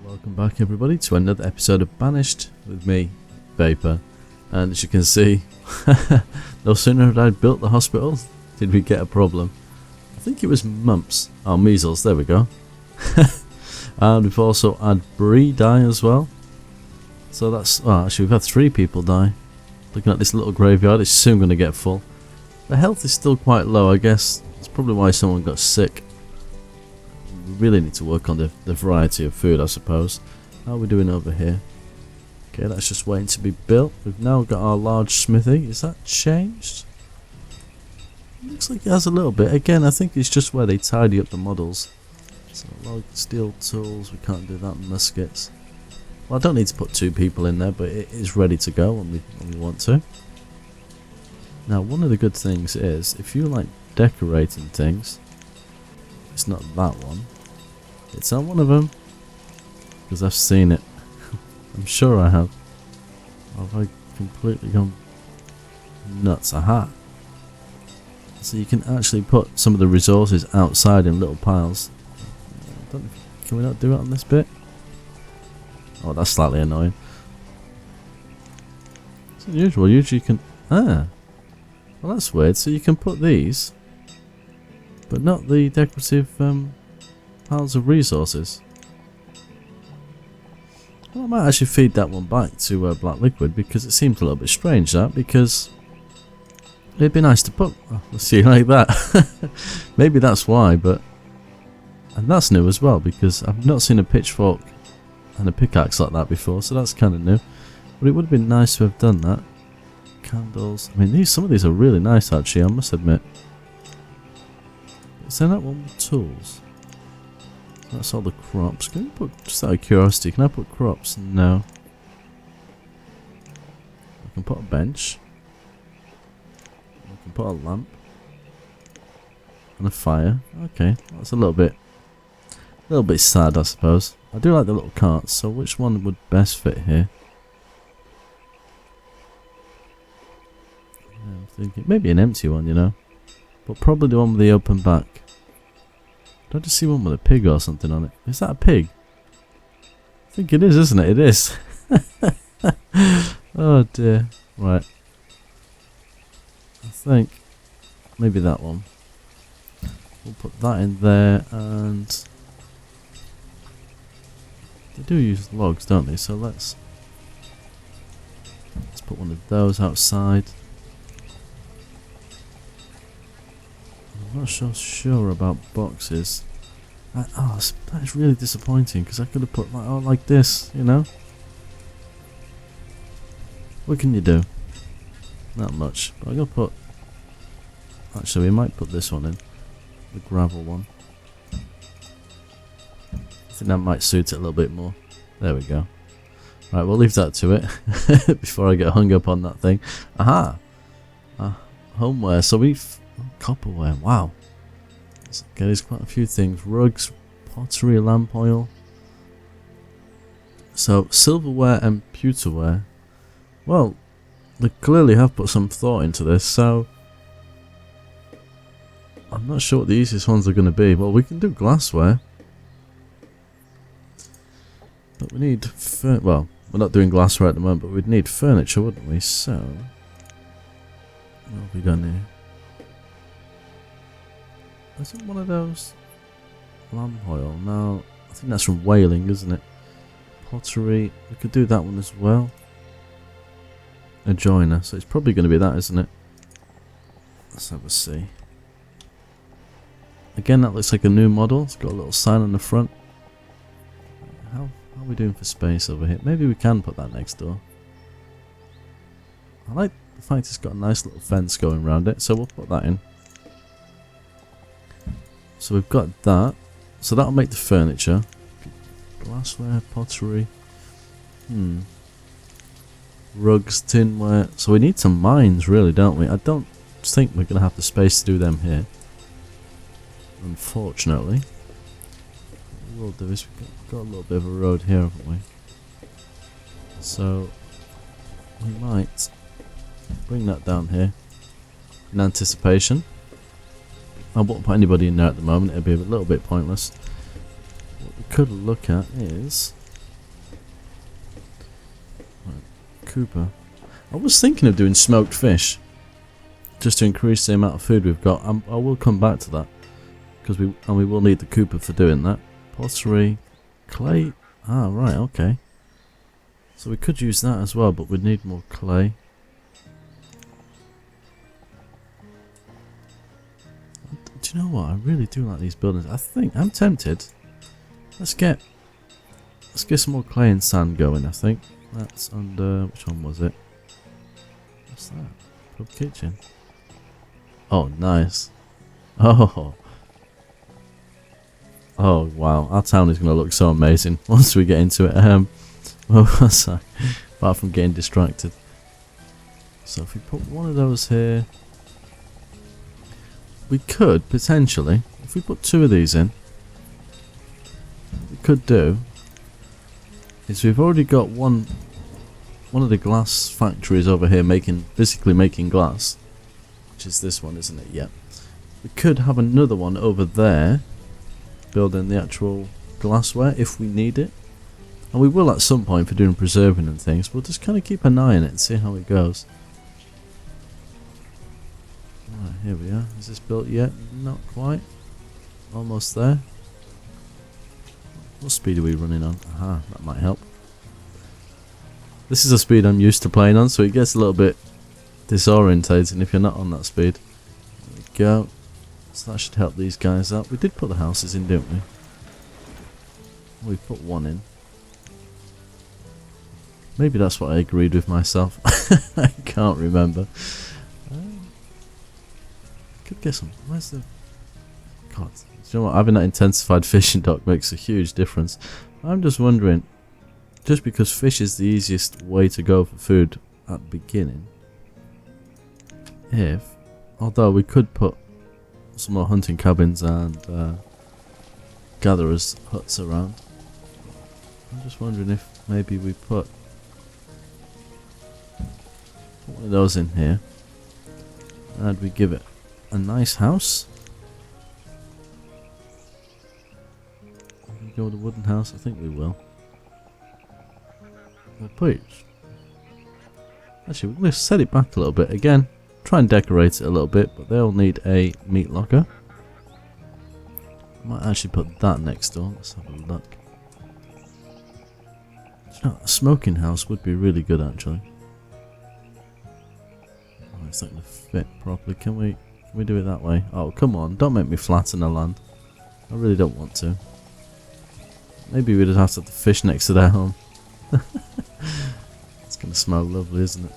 Welcome back everybody to another episode of Banished with me, Vapor. And as you can see, no sooner had I built the hospital did we get a problem. I think it was mumps. Oh, measles, there we go. And we've also had Bree die as well. So that's, oh, actually we've had 3 people die. Looking at this little graveyard, it's soon going to get full. The health is still quite low, I guess. That's probably why someone got sick. We really need to work on the variety of food, I suppose. How are we doing over here? Okay, that's just waiting to be built. We've now got our large smithy. Is that changed? Looks like it has a little bit. Again, I think it's just where they tidy up the models. So, log, steel tools, we can't do that. Muskets. Well, I don't need to put 2 people in there, but it is ready to go when we want to. Now, one of the good things is, if you like decorating things, it's not that one. It's on one of them, because I've seen it. I'm sure I have. Or have I completely gone nuts? Aha! So you can actually put some of the resources outside in little piles. Can we not do it on this bit? Oh, that's slightly annoying. It's unusual. Usually you can... Ah! Well, that's weird. So you can put these, but not the decorative piles of resources. Well, I might actually feed that one back to BlackLiquid, because it seems a little bit strange, that, because it'd be nice to put, oh, let's see, like that. Maybe that's why, but, and that's new as well, because I've not seen a pitchfork and a pickaxe like that before, so that's kind of new. But it would have been nice to have done that. Candles, I mean, some of these are really nice actually, I must admit. Is there that one with tools? That's all the crops. Can you put, just out of curiosity, can I put crops? No. I can put a bench. I can put a lamp. And a fire. Okay, that's a little bit sad, I suppose. I do like the little carts, so which one would best fit here? Yeah, I'm thinking maybe an empty one, you know. But probably the one with the open back. Don't I just see one with a pig or something on it? Is that a pig? I think it is, isn't it? It is. Oh dear. Right. I think maybe that one. We'll put that in there, and they do use logs, don't they? So let's put one of those outside. I'm not sure about boxes. Oh, that is really disappointing, because I could have put like this, you know. What can you do? Not much. But I'm gonna put. Actually, we might put this one in, the gravel one. I think that might suit it a little bit more. There we go. Right, we'll leave that to it before I get hung up on that thing. Aha! Homeware. So we've. Copperware, wow. Okay, there's quite a few things. Rugs, pottery, lamp oil. So, silverware and pewterware. Well, they clearly have put some thought into this, so I'm not sure what the easiest ones are going to be. Well, we can do glassware. But we need, well, we're not doing glassware at the moment, but we'd need furniture, wouldn't we? So, what have we done here? Is it one of those? Lamp oil? No, I think that's from whaling, isn't it? Pottery, we could do that one as well. A joiner, so it's probably going to be that, isn't it? Let's have a see. Again, that looks like a new model. It's got a little sign on the front. How are we doing for space over here? Maybe we can put that next door. I like the fact it's got a nice little fence going around it, so we'll put that in. So we've got that. So that'll make the furniture. Glassware, pottery. Rugs, tinware. So we need some mines, really, don't we? I don't think we're going to have the space to do them here. Unfortunately. What we'll do is we've got a little bit of a road here, haven't we? So we might bring that down here in anticipation. I won't put anybody in there at the moment, it'll be a little bit pointless. What we could look at is Cooper. I was thinking of doing smoked fish, just to increase the amount of food we've got. I will come back to that, because we will need the Cooper for doing that. Pottery, clay. Ah, right, okay. So we could use that as well, but we'd need more clay. Do you know what? I really do like these buildings. I think I'm tempted. Let's get some more clay and sand going. I think that's under, which one was it? What's that? Pub kitchen. Oh, nice. Oh wow, our town is going to look so amazing once we get into it. What was I? Apart from getting distracted. So if we put one of those here, we could potentially, if we put two of these in, what we could do is we've already got one of the glass factories over here physically making glass, which is this one, isn't it? Yeah. We could have another one over there building the actual glassware if we need it, and we will at some point for doing preserving and things. We'll just kind of keep an eye on it and see how it goes. Right, here we are. Is this built yet? Not quite. Almost there. What speed are we running on? Aha, that might help. This is the speed I'm used to playing on, so it gets a little bit disorientating if you're not on that speed. There we go. So that should help these guys out. We did put the houses in, didn't we? We put one in. Maybe that's what I agreed with myself. I can't remember. Could get some. Where's the... God. Do you know what? Having that intensified fishing dock makes a huge difference. I'm just wondering, just because fish is the easiest way to go for food at the beginning, although we could put some more hunting cabins and gatherers huts around. I'm just wondering if maybe we put one of those in here and we give it a nice house. We go with a wooden house. I think we will. Actually, we're going to set it back a little bit again. Try and decorate it a little bit, but they'll need a meat locker. Might actually put that next door. Let's have a look. You know, a smoking house would be really good, actually. Oh, it's not going to fit properly. Can we do it that way? Oh, come on. Don't make me flatten the land. I really don't want to. Maybe we'd have to have the fish next to their home. It's going to smell lovely, isn't it?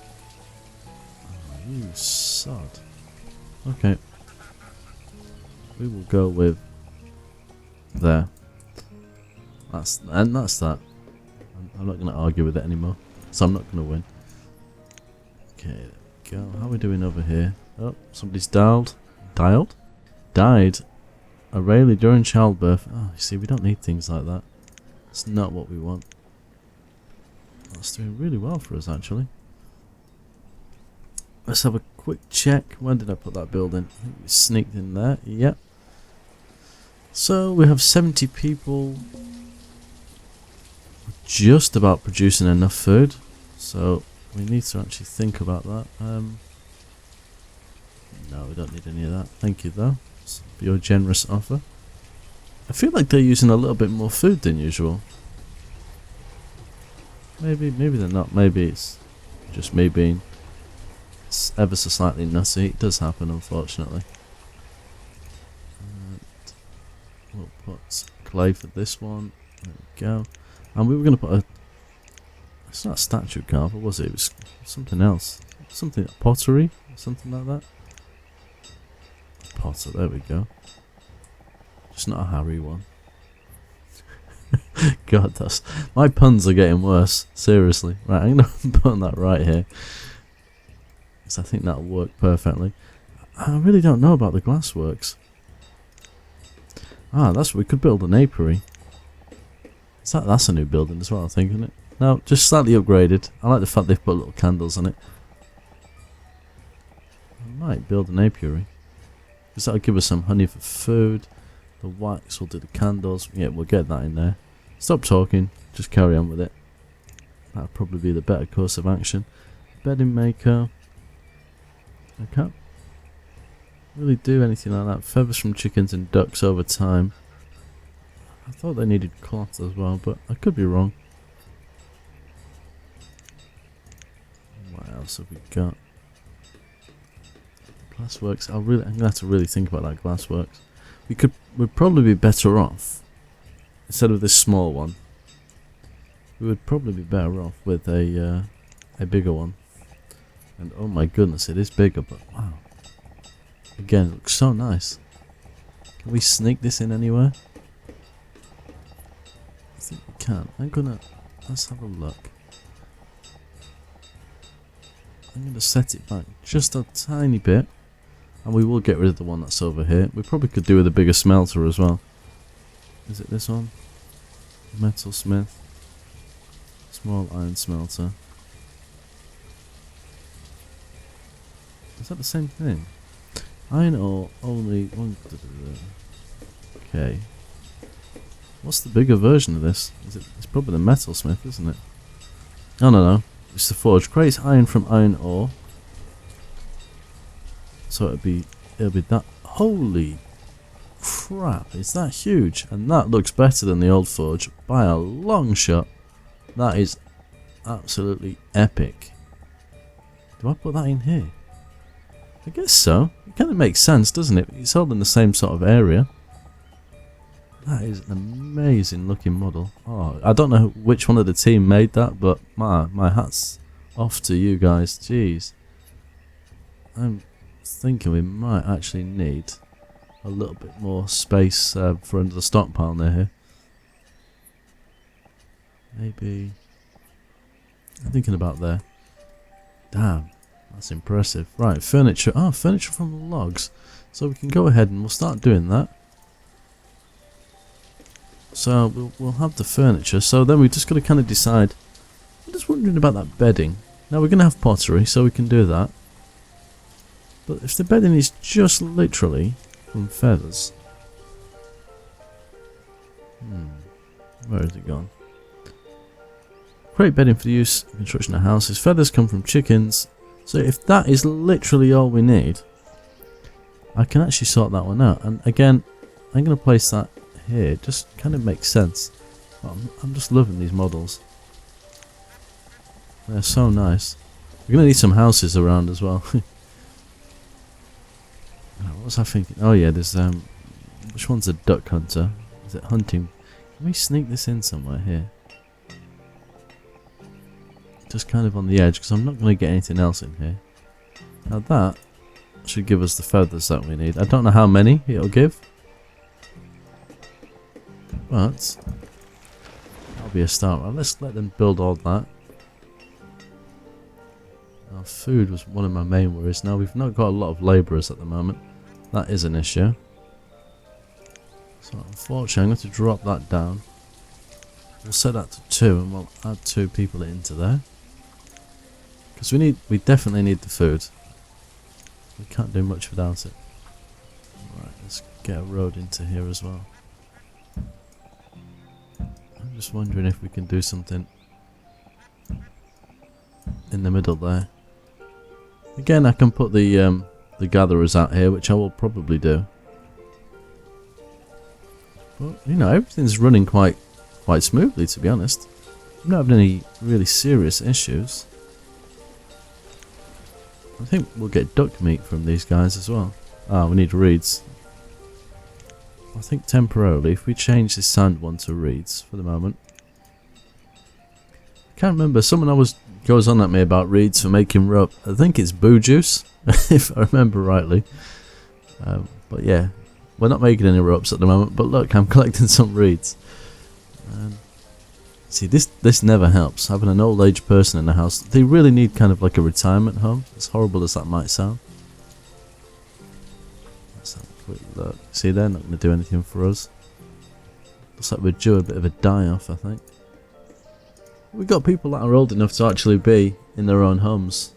Oh, you sod. Okay. We will go with there. That's that. I'm not going to argue with it anymore, so I'm not going to win. Okay, there we go. How are we doing over here? Oh, somebody's died. A Rayleigh during childbirth. Oh, you see, we don't need things like that. It's not what we want. That's doing really well for us, actually. Let's have a quick check. When did I put that building? I think we sneaked in there. Yep. So we have 70 people. We're just about producing enough food. So we need to actually think about that. No, we don't need any of that. Thank you, though, for your generous offer. I feel like they're using a little bit more food than usual. Maybe they're not. Maybe it's just me being ever so slightly nutty. It does happen, unfortunately. And we'll put clay for this one. There we go. And we were going to put a... It's not a statue carver, was it? It was something else. Something like pottery? Something like that. Potter, there we go. Just not a Harry one. God, my puns are getting worse. Seriously. Right, I'm going to put that right here, because I think that'll work perfectly. I really don't know about the glassworks. Ah, we could build an apiary. That's a new building as well, I think, isn't it? No, just slightly upgraded. I like the fact they've put little candles on it. I might build an apiary, because that'll give us some honey for food. The wax will do the candles. Yeah, we'll get that in there. Stop talking. Just carry on with it. That'd probably be the better course of action. Bedding maker. I can't really do anything like that. Feathers from chickens and ducks over time. I thought they needed cloth as well, but I could be wrong. What else have we got? Glassworks. I'm gonna have to really think about that glassworks. We'd probably be better off instead of this small one. We would probably be better off with a bigger one. And oh my goodness, it is bigger, but wow. Again, it looks so nice. Can we sneak this in anywhere? I think we can. Let's have a look. I'm gonna set it back just a tiny bit. And we will get rid of the one that's over here. We probably could do with a bigger smelter as well. Is it this one? Metal smith. Small iron smelter. Is that the same thing? Iron ore only one. Okay. What's the bigger version of this? It's probably the metal smith, isn't it? Oh no. It's the forge. Creates iron from iron ore. So it'll be that. Holy crap, is that huge? And that looks better than the old forge by a long shot. That is absolutely epic. Do I put that in here? I guess so. It kind of makes sense, doesn't it? It's all in the same sort of area. That is an amazing looking model. Oh, I don't know which one of the team made that, but my hat's off to you guys. Jeez. I'm thinking we might actually need a little bit more space for another stockpile near here. Maybe. I'm thinking about there. Damn, that's impressive. Right, furniture. Oh, furniture from logs. So we can go ahead and we'll start doing that. So we'll have the furniture. So then we just got to kind of decide. I'm just wondering about that bedding. Now we're going to have pottery, so we can do that. But if the bedding is just literally from feathers. Where has it gone? Create bedding for use in construction of houses. Feathers come from chickens. So if that is literally all we need, I can actually sort that one out. And again, I'm going to place that here. It just kind of makes sense. I'm just loving these models. They're so nice. We're going to need some houses around as well. What was I thinking? Oh yeah, there's which one's a duck hunter? Is it hunting? Can we sneak this in somewhere here? Just kind of on the edge, because I'm not going to get anything else in here. Now that should give us the feathers that we need. I don't know how many it'll give, but that'll be a start. Well, let's let them build all that. Now, food was one of my main worries. Now we've not got a lot of labourers at the moment. That is an issue. So unfortunately I'm going to drop that down. We'll set that to 2 and we'll add 2 people into there. Because we definitely need the food. We can't do much without it. Right, let's get a road into here as well. I'm just wondering if we can do something in the middle there. Again, I can put the gatherers out here, which I will probably do. But you know, everything's running quite smoothly, to be honest. I'm not having any really serious issues. I think we'll get duck meat from these guys as well. Ah, we need reeds. I think temporarily, if we change this sand one to reeds for the moment. I can't remember, someone always goes on at me about reeds for making rope. I think it's boo juice, if I remember rightly. But yeah, we're not making any ropes at the moment, but look, I'm collecting some reeds. See, this never helps, having an old age person in the house. They really need kind of like a retirement home, as horrible as that might sound. Let's have a quick look. See, they're not going to do anything for us. Looks like we're due a bit of a die-off, I think. We've got people that are old enough to actually be in their own homes.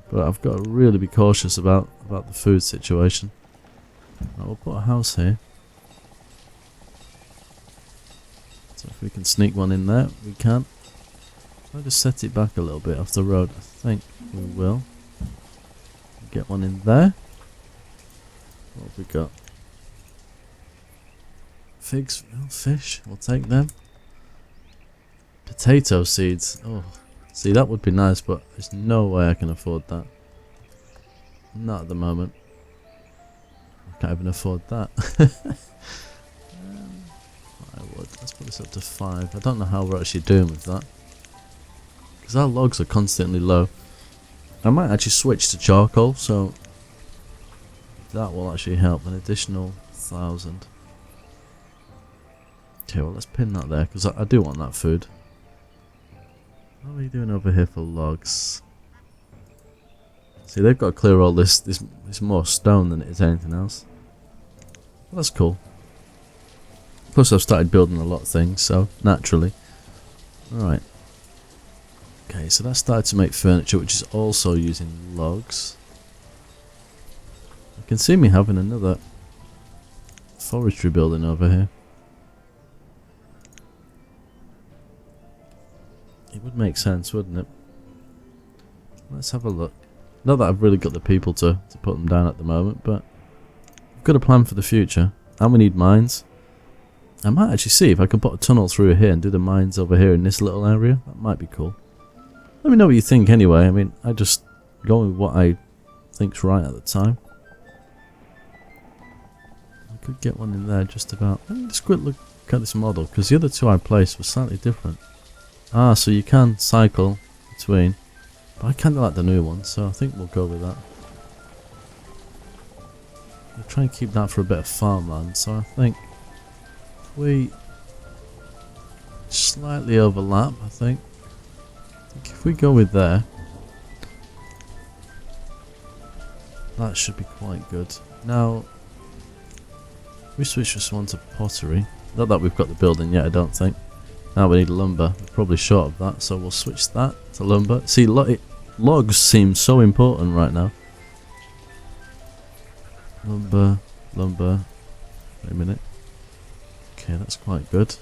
But I've got to really be cautious about the food situation. Right, we'll put a house here. So if we can sneak one in there, we can. I'll just set it back a little bit off the road. I think we will. Get one in there. What have we got? Figs, well, fish, we'll take them. Potato seeds. Oh, see, that would be nice, but there's no way I can afford that. Not at the moment. I can't even afford that. I would. Let's put this up to 5. I don't know how we're actually doing with that, because our logs are constantly low. I might actually switch to charcoal, so that will actually help. An additional 1,000. Okay, well, let's pin that there, because I do want that food. What are we doing over here for logs? See, they've got to clear all this. This is more stone than it is anything else. Well, that's cool. Plus, I've started building a lot of things, so naturally. Alright. Okay, so that started to make furniture, which is also using logs. I can see me having another forestry building over here. It would make sense, wouldn't it? Let's have a look. Not that I've really got the people to put them down at the moment, but I've got a plan for the future. And we need mines. I might actually see if I can put a tunnel through here and do the mines over here in this little area. That might be cool. Let me know what you think anyway. I mean, I just go with what I think's right at the time. I could get one in there just about. Let me just quick look at this model, because the other two I placed were slightly different. Ah, so you can cycle between. But I kind of like the new one, so I think we'll go with that. We'll try and keep that for a bit of farmland, so I think if we slightly overlap, I think if we go with there, that should be quite good. Now, we switch this one to pottery. Not that we've got the building yet, I don't think. Now we need lumber. We're probably short of that, so we'll switch that to lumber. See, logs seem so important right now. Lumber. Wait a minute. Okay, that's quite good.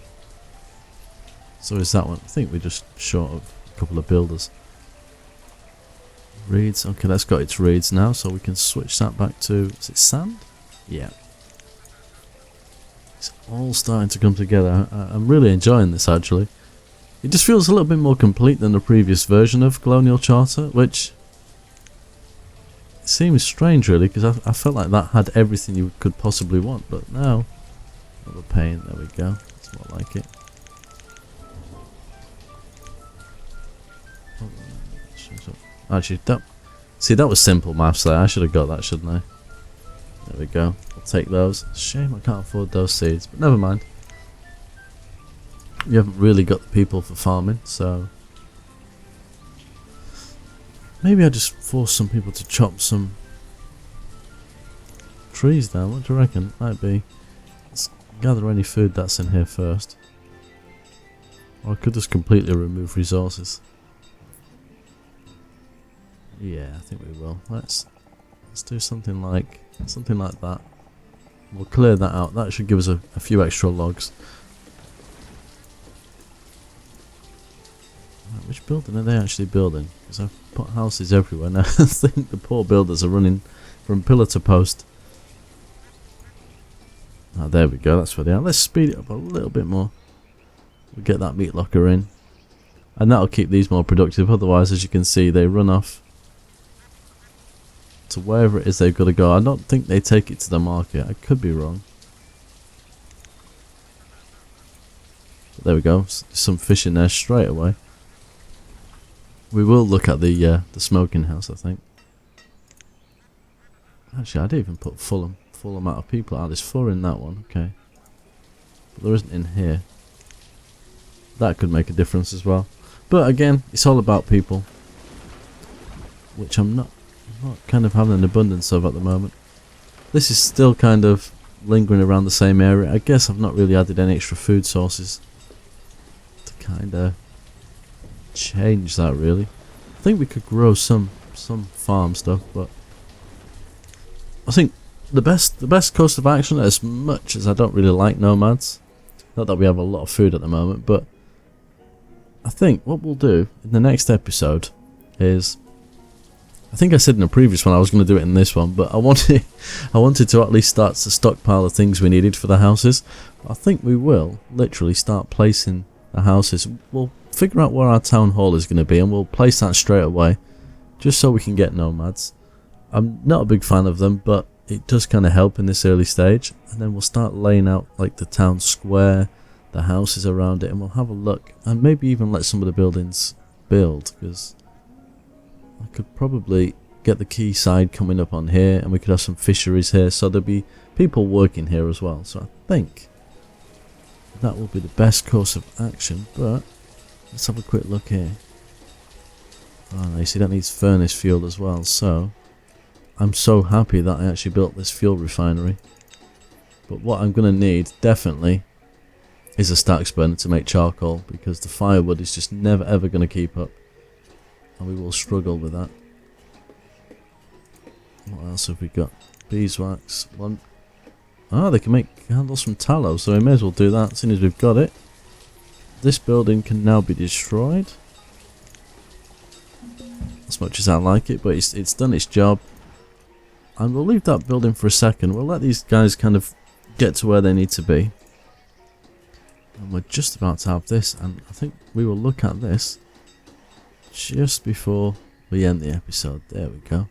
So is that one. I think we're just short of a couple of builders. Reeds. Okay, that's got its reeds now, so we can switch that back to... Is it sand? Yeah. It's all starting to come together. I'm really enjoying this, actually. It just feels a little bit more complete than the previous version of Colonial Charter, which seems strange, really, because I felt like that had everything you could possibly want, but now, another paint, there we go, that's more like it. Actually, that was simple maths there. I should have got that, shouldn't I? There we go. I'll take those. Shame I can't afford those seeds, but never mind. You haven't really got the people for farming, so maybe I just force some people to chop some trees down. What do you reckon? Might be. Let's gather any food that's in here first. Or I could just completely remove resources. Yeah, I think we will. Let's do something like that. We'll clear that out. That should give us a few extra logs. Right, which building are they actually building? Because I've put houses everywhere now. I think the poor builders are running from pillar to post. Ah, there we go. That's where they are. Let's speed it up a little bit more. We'll get that meat locker in. And that'll keep these more productive. Otherwise, as you can see, they run off to wherever it is they've got to go. I don't think they take it to the market. I could be wrong. But there we go. Some fish in there straight away. We will look at the smoking house, I think. Actually, I didn't even put full amount of people. There's 4 in that one. Okay. But there isn't in here. That could make a difference as well. But again, it's all about people, which I'm not kind of having an abundance of at the moment. This is still kind of lingering around the same area. I guess I've not really added any extra food sources to kind of change that, really. I think we could grow some farm stuff, but I think the best course of action, as much as I don't really like nomads, not that we have a lot of food at the moment, but I think what we'll do in the next episode is, I think I said in the previous one I was going to do it in this one, but I wanted to at least start to stockpile the things we needed for the houses. I think we will literally start placing the houses. We'll figure out where our town hall is going to be and we'll place that straight away, just so we can get nomads. I'm not a big fan of them, but it does kind of help in this early stage. And then we'll start laying out like the town square, the houses around it, and we'll have a look and maybe even let some of the buildings build, because I could probably get the quayside coming up on here and we could have some fisheries here, so there'll be people working here as well. So I think that will be the best course of action. But let's have a quick look here. Oh no, you see that needs furnace fuel as well, so I'm so happy that I actually built this fuel refinery. But what I'm going to need definitely is a stacks burner to make charcoal, because the firewood is just never ever going to keep up. And we will struggle with that. What else have we got? Beeswax. One. Ah, they can make candles from tallow, so we may as well do that as soon as we've got it. This building can now be destroyed. As much as I like it, but it's done its job. And we'll leave that building for a second. We'll let these guys kind of get to where they need to be. And we're just about to have this, and I think we will look at this just before we end the episode. There we go.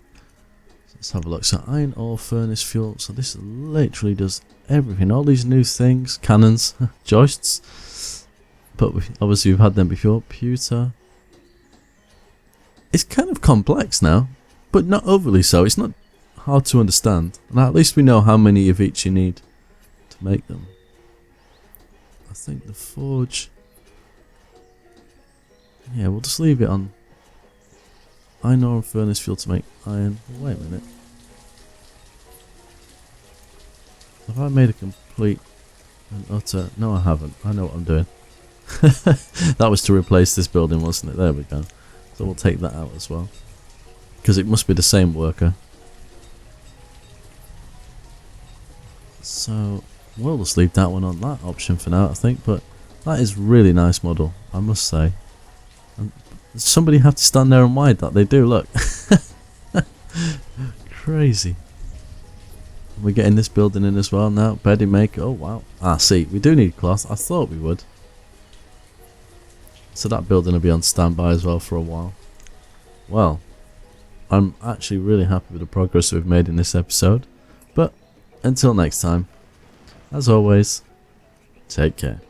So let's have a look. So iron ore, furnace fuel. So this literally does everything. All these new things, cannons, joists. But obviously we've had them before. Pewter. It's kind of complex now, but not overly so. It's not hard to understand. And at least we know how many of each you need to make them. I think the forge. Yeah, we'll just leave it on iron ore and furnace fuel to make iron. Wait a minute. Have I made a complete and utter... No, I haven't. I know what I'm doing. That was to replace this building, wasn't it? There we go. So we'll take that out as well, because it must be the same worker. So we'll just leave that one on that option for now, I think. But that is really nice model, I must say. And somebody have to stand there and wide that. They do, look. Crazy. We're getting this building in as well now. Bedding maker. Oh wow. Ah, see, we do need cloth. I thought we would. So that building will be on standby as well for a while. Well, I'm actually really happy with the progress we've made in this episode. But until next time, as always, take care.